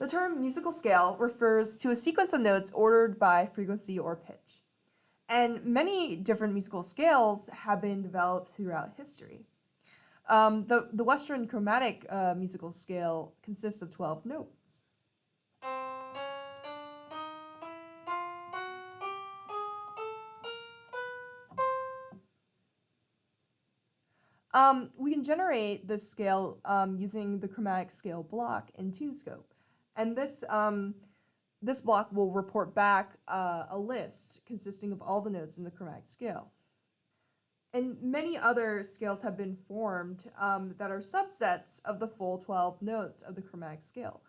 The term musical scale refers to a sequence of notes ordered by frequency or pitch. And many different musical scales have been developed throughout history. The Western chromatic musical scale consists of 12 notes. We can generate this scale using the chromatic scale block in TuneScope. And this block will report back a list consisting of all the notes in the chromatic scale. And many other scales have been formed that are subsets of the full 12 notes of the chromatic scale.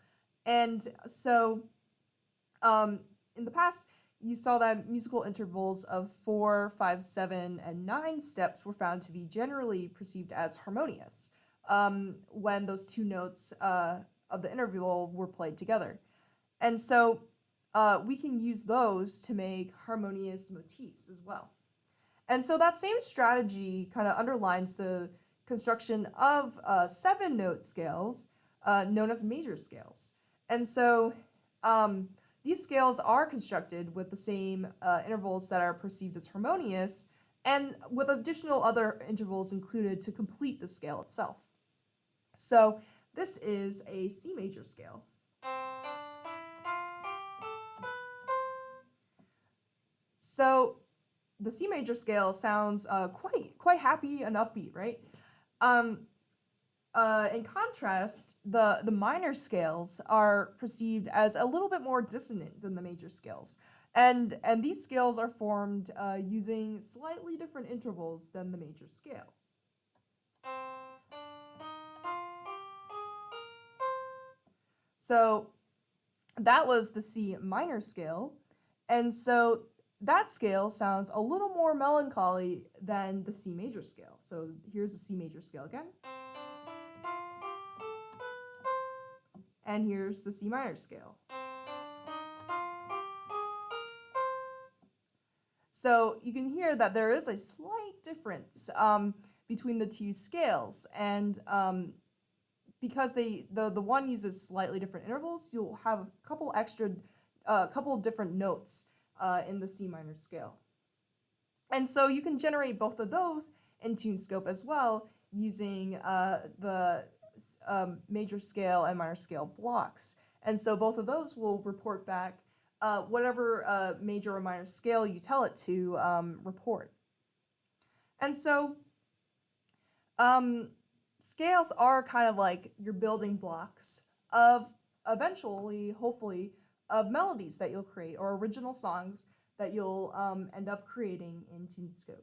And so in the past, you saw that musical intervals of 4, 5, 7, and 9 steps were found to be generally perceived as harmonious when those two notes of the interval were played together. And so we can use those to make harmonious motifs as well. And so that same strategy kind of underlines the construction of 7-note scales known as major scales. And so these scales are constructed with the same intervals that are perceived as harmonious and with additional other intervals included to complete the scale itself. So this is a C major scale. So the C major scale sounds quite happy and upbeat, right? In contrast, the minor scales are perceived as a little bit more dissonant than the major scales. And these scales are formed using slightly different intervals than the major scale. So that was the C minor scale. And so that scale sounds a little more melancholy than the C major scale. So here's the C major scale again. And here's the C minor scale. So you can hear that there is a slight difference between the two scales, and because the one uses slightly different intervals, you'll have a couple different notes in the C minor scale. And so you can generate both of those in TuneScope as well using the major scale and minor scale blocks. And so both of those will report back whatever major or minor scale you tell it to report. And so scales are kind of like your building blocks of eventually, hopefully, of melodies that you'll create or original songs that you'll end up creating in TuneScope.